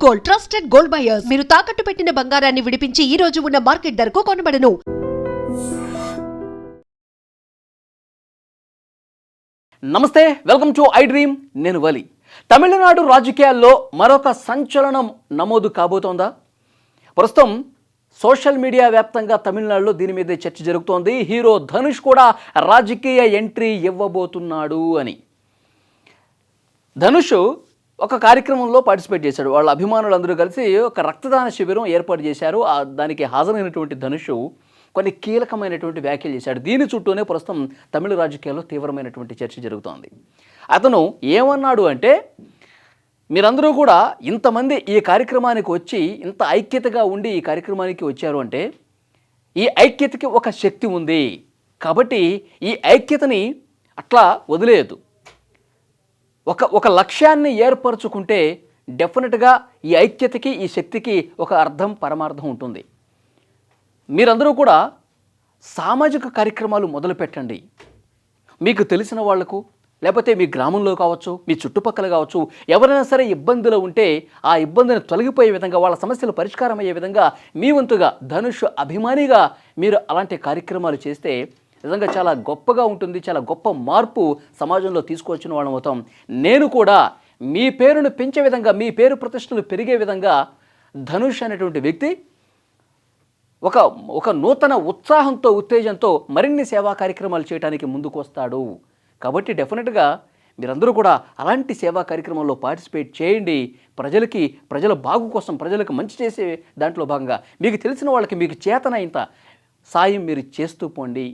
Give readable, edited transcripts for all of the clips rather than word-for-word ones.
Gold, trusted gold buyers. మీరు తాకట్టు పెట్టిన బంగారాన్ని విడిపించి ఈ రోజు ఉన్న మార్కెట్ ధరకు కొనబడను. నమస్తే, వెల్కమ్ టు ఐ డ్రీమ్. నేను వలి. తమిళనాడు రాజకీయాల్లో మరొక సంచలనం నమోదు కాబోతోందా? ప్రస్తుతం సోషల్ మీడియా వ్యాప్తంగా తమిళనాడులో దీని మీదే చర్చ జరుగుతోంది. హీరో ధనుష్ కూడా రాజకీయ ఎంట్రీ ఇవ్వబోతున్నాడు అని. ధనుష్ ఒక కార్యక్రమంలో పార్టిసిపేట్ చేశాడు. వాళ్ళ అభిమానులందరూ కలిసి ఒక రక్తదాన శిబిరం ఏర్పాటు చేశారు. దానికి హాజరైనటువంటి ధనుష్ కొన్ని కీలకమైనటువంటి వ్యాఖ్యలు చేశాడు. దీని చుట్టూనే ప్రస్తుతం తమిళ రాజకీయాల్లో తీవ్రమైనటువంటి చర్చ జరుగుతోంది. అతను ఏమన్నాడు అంటే, మీరందరూ కూడా ఇంతమంది ఈ కార్యక్రమానికి వచ్చి ఇంత ఐక్యతగా ఉండి ఈ కార్యక్రమానికి వచ్చారు అంటే ఈ ఐక్యతకి ఒక శక్తి ఉంది. కాబట్టి ఈ ఐక్యతని అట్లా వదిలేయద్దు. ఒక లక్ష్యాన్ని ఏర్పరచుకుంటే డెఫినెట్గా ఈ ఐక్యతకి ఈ శక్తికి ఒక అర్థం పరమార్థం ఉంటుంది. మీరందరూ కూడా సామాజిక కార్యక్రమాలు మొదలుపెట్టండి. మీకు తెలిసిన వాళ్లకు, లేకపోతే మీ గ్రామంలో కావచ్చు, మీ చుట్టుపక్కల కావచ్చు, ఎవరైనా సరే ఇబ్బందులు ఉంటే ఆ ఇబ్బందిని తొలగిపోయే విధంగా, వాళ్ళ సమస్యలు పరిష్కారం అయ్యే విధంగా మీ వంతుగా ధనుష్ అభిమానిగా మీరు అలాంటి కార్యక్రమాలు చేస్తే నిజంగా చాలా గొప్పగా ఉంటుంది. చాలా గొప్ప మార్పు సమాజంలో తీసుకొచ్చిన వాళ్ళం అవుతాం. నేను కూడా మీ పేరును పెంచే విధంగా, మీ పేరు ప్రతిష్టలు పెరిగే విధంగా ధనుష్ అనేటువంటి వ్యక్తి ఒక నూతన ఉత్సాహంతో, ఉత్తేజంతో మరిన్ని సేవా కార్యక్రమాలు చేయడానికి ముందుకు వస్తాడు. కాబట్టి డెఫినెట్గా మీరందరూ కూడా అలాంటి సేవా కార్యక్రమంలో పార్టిసిపేట్ చేయండి. ప్రజల బాగు కోసం, ప్రజలకు మంచి చేసే దాంట్లో భాగంగా మీకు తెలిసిన వాళ్ళకి మీకు చేతనైనంత సాయం మీరు చేస్తూ పోండి.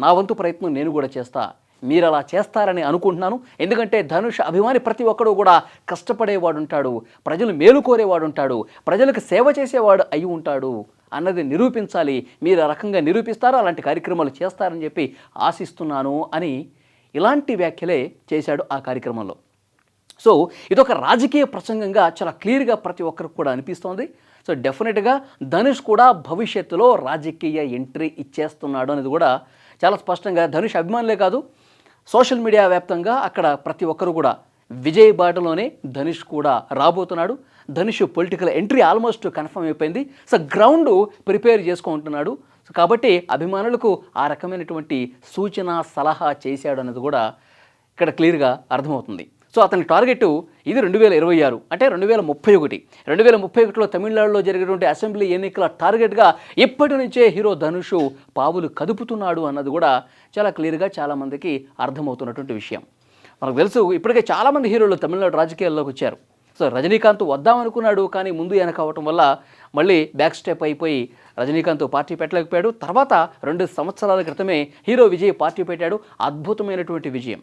నా వంతు ప్రయత్నం నేను కూడా చేస్తా. మీరు అలా చేస్తారని అనుకుంటున్నాను. ఎందుకంటే ధనుష్ అభిమాని ప్రతి ఒక్కడు కూడా కష్టపడేవాడు ఉంటాడు, ప్రజలు మేలు కోరేవాడు ఉంటాడు, ప్రజలకు సేవ చేసేవాడు అయి ఉంటాడు అన్నది నిరూపించాలి. మీరు ఆ రకంగా నిరూపిస్తారో అలాంటి కార్యక్రమాలు చేస్తారని చెప్పి ఆశిస్తున్నాను అని ఇలాంటి వ్యాఖ్యలే చేశాడు ఆ కార్యక్రమంలో. సో ఇదొక రాజకీయ ప్రసంగంగా చాలా క్లియర్గా ప్రతి ఒక్కరికి కూడా అనిపిస్తోంది. సో డెఫినెట్గా ధనుష్ కూడా భవిష్యత్తులో రాజకీయ ఎంట్రీ ఇచ్చేస్తున్నాడు అనేది కూడా చాలా స్పష్టంగా ధనుష్ అభిమానులే కాదు, సోషల్ మీడియా వ్యాప్తంగా అక్కడ ప్రతి ఒక్కరు కూడా విజయ్ బాటలోనే ధనుష్ కూడా రాబోతున్నాడు. Dhanush political entry almost confirm అయిపోయింది. సో గ్రౌండ్ ప్రిపేర్ చేసుకుంటున్నాడు. సో కాబట్టి అభిమానులకు ఆ రకమైనటువంటి సూచన, సలహా చేశాడు అనేది కూడా ఇక్కడ క్లియర్గా అర్థమవుతుంది. సో అతని టార్గెట్ ఇది 2026 అంటే 2031. 2031లో తమిళనాడులో జరిగేటువంటి అసెంబ్లీ ఎన్నికల టార్గెట్గా ఇప్పటి నుంచే హీరో ధనుష్ పావులు కదుపుతున్నాడు అన్నది కూడా చాలా క్లియర్గా చాలామందికి అర్థమవుతున్నటువంటి విషయం. మనకు తెలుసు, ఇప్పటికే చాలామంది హీరోలు తమిళనాడు రాజకీయాల్లోకి వచ్చారు. సో రజనీకాంత్ వద్దామనుకున్నాడు, కానీ ముందు వెనక అవటం వల్ల మళ్ళీ బ్యాక్ స్టెప్ అయిపోయి రజనీకాంత్ పార్టీ పెట్టలేకపోయాడు. తర్వాత 2 సంవత్సరాల క్రితమే హీరో విజయ్ పార్టీ పెట్టాడు. అద్భుతమైనటువంటి విజయం.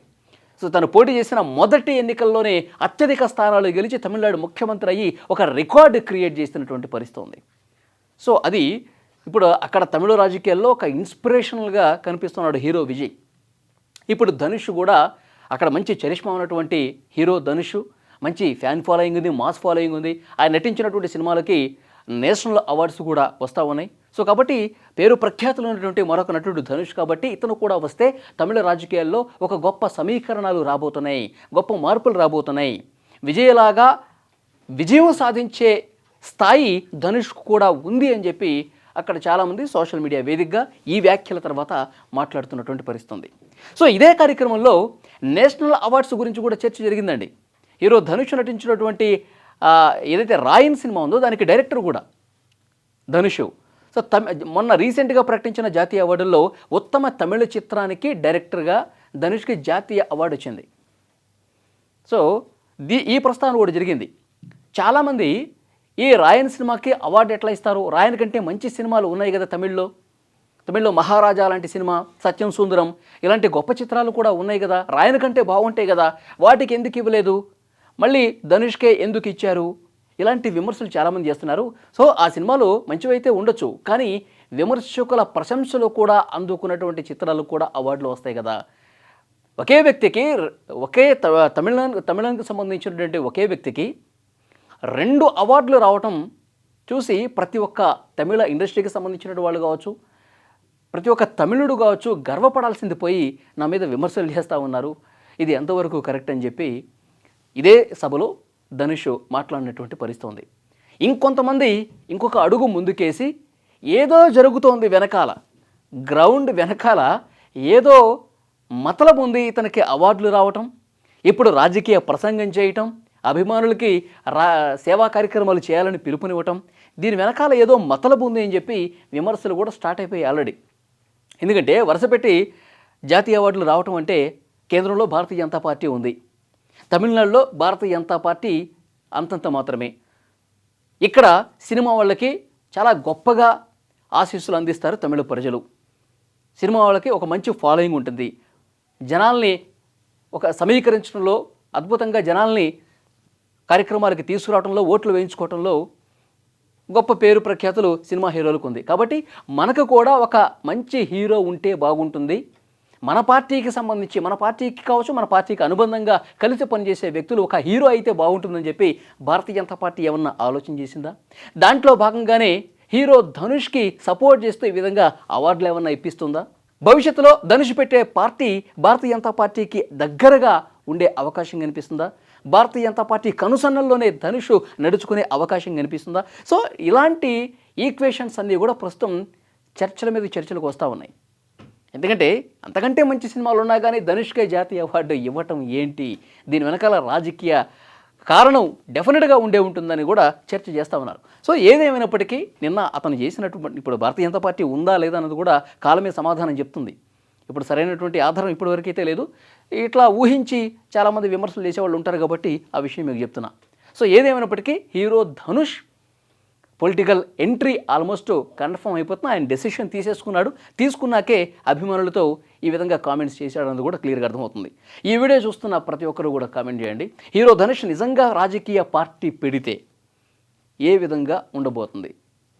సో తను పోటీ చేసిన మొదటి ఎన్నికల్లోనే అత్యధిక స్థానాలు గెలిచి తమిళనాడు ముఖ్యమంత్రి అయ్యి ఒక రికార్డు క్రియేట్ చేస్తున్నటువంటి పరిస్థితి ఉంది. సో అది ఇప్పుడు అక్కడ తమిళ రాజకీయాల్లో ఒక ఇన్స్పిరేషనల్గా కనిపిస్తున్నాడు హీరో విజయ్. ఇప్పుడు ధనుష్ కూడా అక్కడ మంచి చరిష్మా ఉన్నటువంటి హీరో ధనుష్, మంచి ఫ్యాన్ ఫాలోయింగ్ ఉంది, మాస్ ఫాలోయింగ్ ఉంది. ఆయన నటించినటువంటి సినిమాలకి నేషనల్ అవార్డ్స్ కూడా వస్తూ ఉన్నాయి. సో కాబట్టి పేరు ప్రఖ్యాతులు ఉన్నటువంటి మరొక నటుడు ధనుష్. కాబట్టి ఇతను కూడా వస్తే తమిళ రాజకీయాల్లో ఒక గొప్ప సమీకరణాలు రాబోతున్నాయి, గొప్ప మార్పులు రాబోతున్నాయి. విజయలాగా విజయం సాధించే స్థాయి ధనుష్కు కూడా ఉంది అని చెప్పి అక్కడ చాలామంది సోషల్ మీడియా వేదికగా ఈ వ్యాఖ్యల తర్వాత మాట్లాడుతున్నటువంటి పరిస్థితి ఉంది. సో ఇదే కార్యక్రమంలో నేషనల్ అవార్డ్స్ గురించి కూడా చర్చ జరిగిందండి. హీరో ధనుష్ నటించినటువంటి ఏదైతే రాయన్ సినిమా ఉందో దానికి డైరెక్టర్ కూడా ధనుష్. సో మొన్న రీసెంట్గా ప్రకటించిన జాతీయ అవార్డుల్లో ఉత్తమ తమిళ చిత్రానికి డైరెక్టర్గా ధనుష్కి జాతీయ అవార్డు వచ్చింది. సో ఈ ప్రస్థానం కూడా జరిగింది. చాలామంది ఈ రాయన్ సినిమాకి అవార్డు ఎట్లా ఇస్తారు, రాయన్ కంటే మంచి సినిమాలు ఉన్నాయి కదా తమిళ్లో మహారాజా లాంటి సినిమా, సత్యం సుందరం ఇలాంటి గొప్ప చిత్రాలు కూడా ఉన్నాయి కదా, రాయన్ కంటే బాగుంటాయి కదా, వాటికి ఎందుకు ఇవ్వలేదు, మళ్ళీ ధనుష్కే ఎందుకు ఇచ్చారు, ఇలాంటి విమర్శలు చాలామంది చేస్తున్నారు. సో ఆ సినిమాలు మంచివైతే ఉండొచ్చు, కానీ విమర్శకుల ప్రశంసలు కూడా అందుకున్నటువంటి చిత్రాలు కూడా అవార్డులు వస్తాయి కదా. ఒకే వ్యక్తికి తమిళనాడుకు సంబంధించినటువంటి ఒకే వ్యక్తికి 2 అవార్డులు రావటం చూసి ప్రతి ఒక్క తమిళ ఇండస్ట్రీకి సంబంధించిన వాళ్ళు కావచ్చు, ప్రతి ఒక్క తమిళుడు కావచ్చు గర్వపడాల్సింది పోయి నా మీద విమర్శలు చేస్తూ ఉన్నారు. ఇది ఎంతవరకు కరెక్ట్ అని చెప్పి ఇదే సభలో ధనుష్ మాట్లాడినటువంటి పరిస్థితి ఉంది. ఇంకొంతమంది ఇంకొక అడుగు ముందుకేసి ఏదో జరుగుతోంది వెనకాల, గ్రౌండ్ వెనకాల ఏదో మతలబు ఉంది, ఇతనికి అవార్డులు రావటం, ఇప్పుడు రాజకీయ ప్రసంగం చేయటం, అభిమానులకి సేవా కార్యక్రమాలు చేయాలని పిలుపునివ్వటం, దీని వెనకాల ఏదో మతలబు ఉంది అని చెప్పి విమర్శలు కూడా స్టార్ట్ అయిపోయాయి ఆల్రెడీ. ఎందుకంటే వరుసపెట్టి జాతీయ అవార్డులు రావటం అంటే కేంద్రంలో భారతీయ జనతా పార్టీ ఉంది, తమిళనాడులో భారతీయ జనతా పార్టీ అంతంత మాత్రమే. ఇక్కడ సినిమా వాళ్ళకి చాలా గొప్పగా ఆశీస్సులు అందిస్తారు తమిళ ప్రజలు. సినిమా వాళ్ళకి ఒక మంచి ఫాలోయింగ్ ఉంటుంది, జనాల్ని ఒక సమీకరించడంలో అద్భుతంగా జనాల్ని కార్యక్రమాలకి తీసుకురావడంలో, ఓట్లు వేయించుకోవడంలో గొప్ప పేరు ప్రఖ్యాతులు సినిమా హీరోలకు ఉంది. కాబట్టి మనకు కూడా ఒక మంచి హీరో ఉంటే బాగుంటుంది, మన పార్టీకి సంబంధించి, మన పార్టీకి కావచ్చు, మన పార్టీకి అనుబంధంగా కలిసి పనిచేసే వ్యక్తులు ఒక హీరో అయితే బాగుంటుందని చెప్పి భారతీయ జనతా పార్టీ ఏమన్నా ఆలోచన చేసిందా? దాంట్లో భాగంగానే హీరో ధనుష్కి సపోర్ట్ చేస్తూ ఈ విధంగా అవార్డులు ఏమన్నా ఇప్పిస్తుందా? భవిష్యత్తులో ధనుష్ పెట్టే పార్టీ భారతీయ జనతా పార్టీకి దగ్గరగా ఉండే అవకాశం కనిపిస్తుందా? భారతీయ జనతా పార్టీ కనుసన్నల్లోనే ధనుష్ నడుచుకునే అవకాశం కనిపిస్తుందా? సో ఇలాంటి ఈక్వేషన్స్ అన్నీ కూడా ప్రస్తుతం చర్చల మీద చర్చలకు వస్తూ ఉన్నాయి. ఎందుకంటే అంతకంటే మంచి సినిమాలు ఉన్నా కానీ ధనుష్కే జాతీయ అవార్డు ఇవ్వటం ఏంటి? దీని వెనకాల రాజకీయ కారణం డెఫినెట్గా ఉంటుందని కూడా చర్చ చేస్తూ ఉన్నారు. సో ఏదేమైనప్పటికీ నిన్న అతను చేసినటువంటి, ఇప్పుడు భారతీయ జనతా పార్టీ ఉందా లేదా అన్నది కూడా కాలమే సమాధానం చెప్తుంది. ఇప్పుడు సరైనటువంటి ఆధారం ఇప్పటివరకు అయితే లేదు. ఇట్లా ఊహించి చాలామంది విమర్శలు చేసేవాళ్ళు ఉంటారు కాబట్టి ఆ విషయం మీకు చెప్తున్నా. సో ఏదేమైనప్పటికీ hero Dhanush political entry almost confirm అయిపోతున్నా. ఆయన డెసిషన్ తీసుకున్నాకే అభిమానులతో ఈ విధంగా కామెంట్స్ చేశాడన్నది కూడా క్లియర్గా అర్థమవుతుంది. ఈ వీడియో చూస్తున్న ప్రతి ఒక్కరు కూడా కామెంట్ చేయండి, హీరో ధనుష్ నిజంగా రాజకీయ పార్టీ పెడితే ఏ విధంగా ఉండబోతుంది?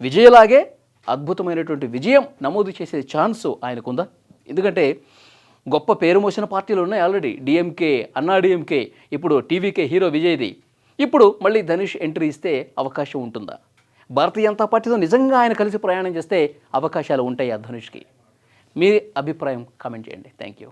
విజయలాగే అద్భుతమైనటువంటి విజయం నమోదు చేసే ఛాన్స్ ఆయనకుందా? ఎందుకంటే గొప్ప పేరు మోసిన పార్టీలు ఉన్నాయి ఆల్రెడీ, డిఎంకే, అన్నా డిఎంకే, ఇప్పుడు టీవీకే హీరో విజయ్ది. ఇప్పుడు మళ్ళీ ధనుష్ ఎంట్రీ ఇస్తే అవకాశం ఉంటుందా? భారతీయ జనతా పార్టీతో నిజంగా ఆయన కలిసి ప్రయాణం చేస్తే అవకాశాలు ఉంటాయి ఆ ధనుష్కి. మీ అభిప్రాయం కామెంట్ చేయండి. Thank you.